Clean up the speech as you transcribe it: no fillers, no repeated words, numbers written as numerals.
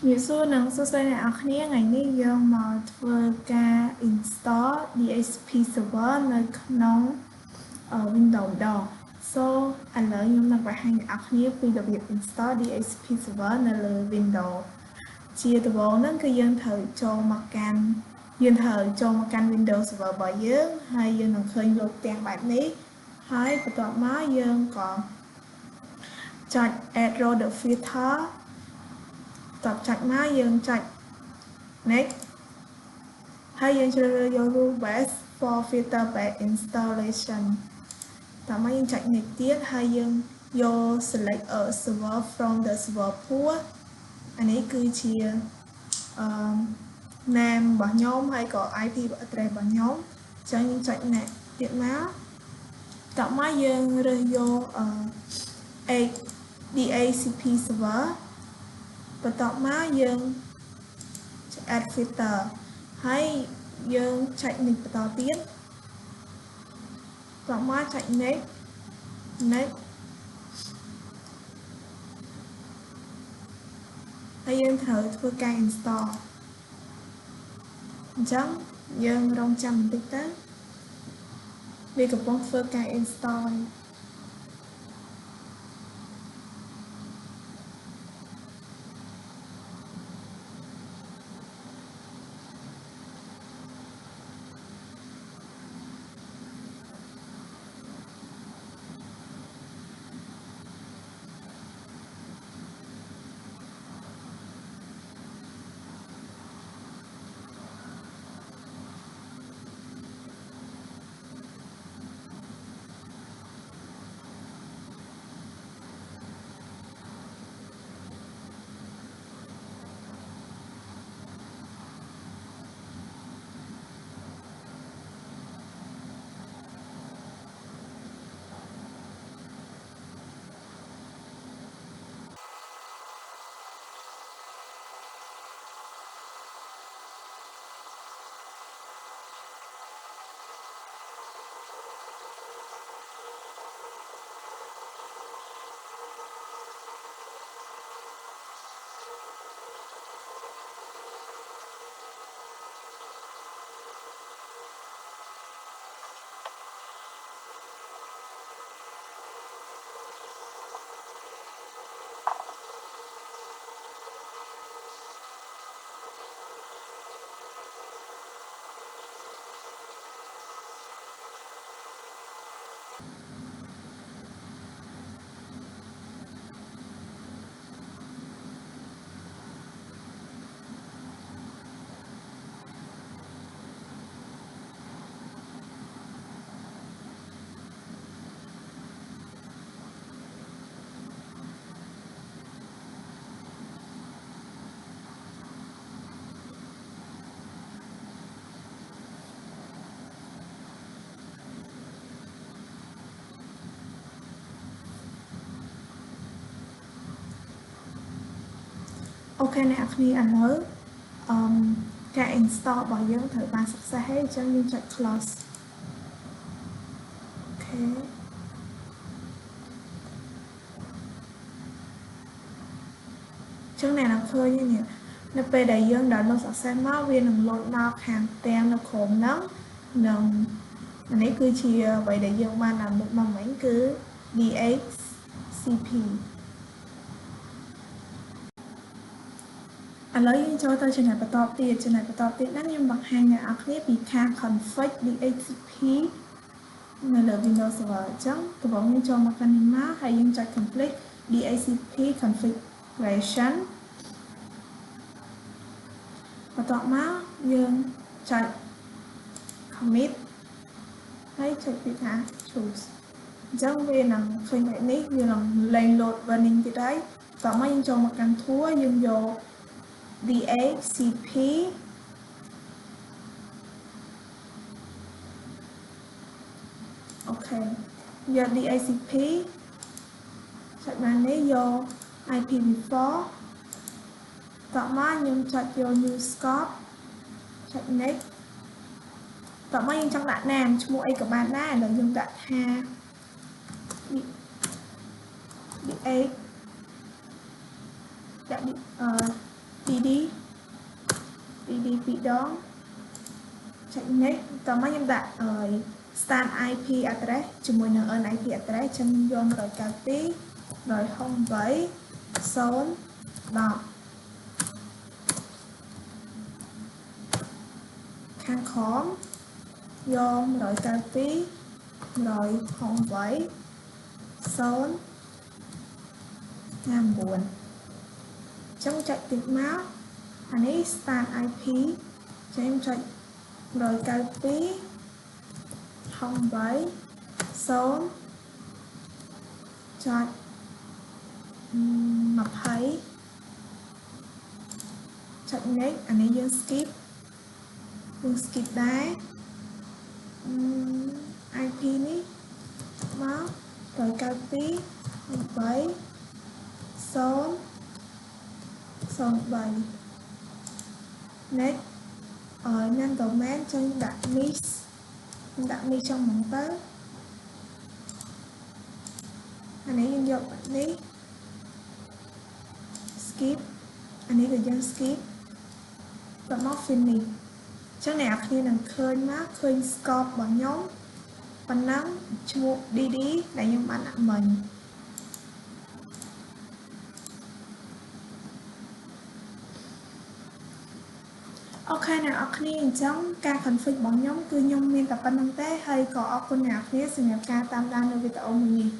វាសួរនឹងសួស្តីអ្នកនរគ្នាថ្ងៃនេះយើងមកធ្វើការ install DHCP server នៅក្នុង Windows ម្ដង So ឥឡូវខ្ញុំនឹងបង្ហាញអ្នកនរគ្នាពីរបៀប install DHCP server នៅលើ Windows ជាដំបូងហ្នឹងគឺយើងត្រូវចូលមកកាន់ Windows server របស់យើងហើយយើងនឹងឃើញលោកទាំងបែបនេះហើយបន្ទាប់មកយើងក៏ចុច add row the filter តបចុចមកយើងចុច next ហើយយើងជ្រើសរើសយក rule based for filter based installation តោះមកយើងចុច next ទៀតហើយយើងយក select a server from the server pool អានេះគឺជា name របស់ខ្ញុំហើយក៏ IP address របស់ខ្ញុំអញ្ចឹងយើងចុច next ទៀតមកតោះមកយើងរើសយក DHCP server បន្ទាប់មកយើងចុច add filter ហើយយើងចុច next បន្តទៀតបន្ទាប់មកចុច next ហើយយើងត្រូវធ្វើការ install អញ្ចឹងយើងរងចាំបន្តិចទៅវាកំពុងធ្វើការ installអូខេអ្នកនរគ្នាឥឡូវការ install របស់យើងត្រូវបាន success ហើយអញ្ចឹងយើងចុច close អូខេអញ្ចឹងអ្នកនរឃើញនេះនៅពេលដែលយើង download success មកវានឹង load មកខាងទាំងនៅក្រុមហ្នឹងនិងនេះគឺជាអ្វីដែលយើងបាន download មកមិញគឺ DHCP ឥឡូវយើងចូលទៅចំណុចបន្តទៀតហ្នឹងខ្ញុំបង្ហាញអ្នកនរគ្នាពីការ config DHCP នៅលើ Windows Server អញ្ចឹងដំបូងយើងចូលមកកាន់នេះមកហើយយើងចុច complete DHCP configuration បន្ទាប់មកយើងចុច commit ហើយចុចពីថា choose អញ្ចឹងវានឹងឃើញបែបនេះវានឹងលែង load warning ទៀតហើយបន្ទាប់មកយើងចូលមកកាន់ tool យើងយក DHCP អូខេយក DHCP ចុចបាននេះយក IPv4 តោះមកខ្ញុំចុចយក new scope ចុច next តោះមកយើងចង់ដាក់ name ឈ្មោះអីក៏បានដែរឥឡូវយើងដាក់ថា DH ដាក់ dd ពីរដងចុច next តមកខ្ញុំដាក់start IP address ជាមួយនឹង earn IP address ចឹងយក192.168.0.10ខាងក្រោមយក192.168.0.9ចឹងចុចតិចមកអានេះ start IP ចឹងចុច192.0.20 ចុច next អានេះយើង skip ដែរIP នេះមក192.8.0.03 next name domain ចឹងដាក់ niche ចុងហ្នឹងទៅអានេះយើងយកនេះ skip អានេះក៏យើង skip បន្ទាប់មក finish ចឹងអ្នកនរគ្នានឹងឃើញមកឃើញ scope របស់ខ្ញុំប៉ុណ្ណឹងឈ្មោះ dd ដែលខ្ញុំបានដាក់មិញអូខេអ្នកនរគ្នាអញ្ចឹងការ config របស់ខ្ញុំគឺខ្ញុំមានតែប៉ុណ្្នឹងទេហើយក៏អរគុណអ្នកនរគ្នាសម្រាប់ការតាមដាននៅវីដេអូមួយនេះ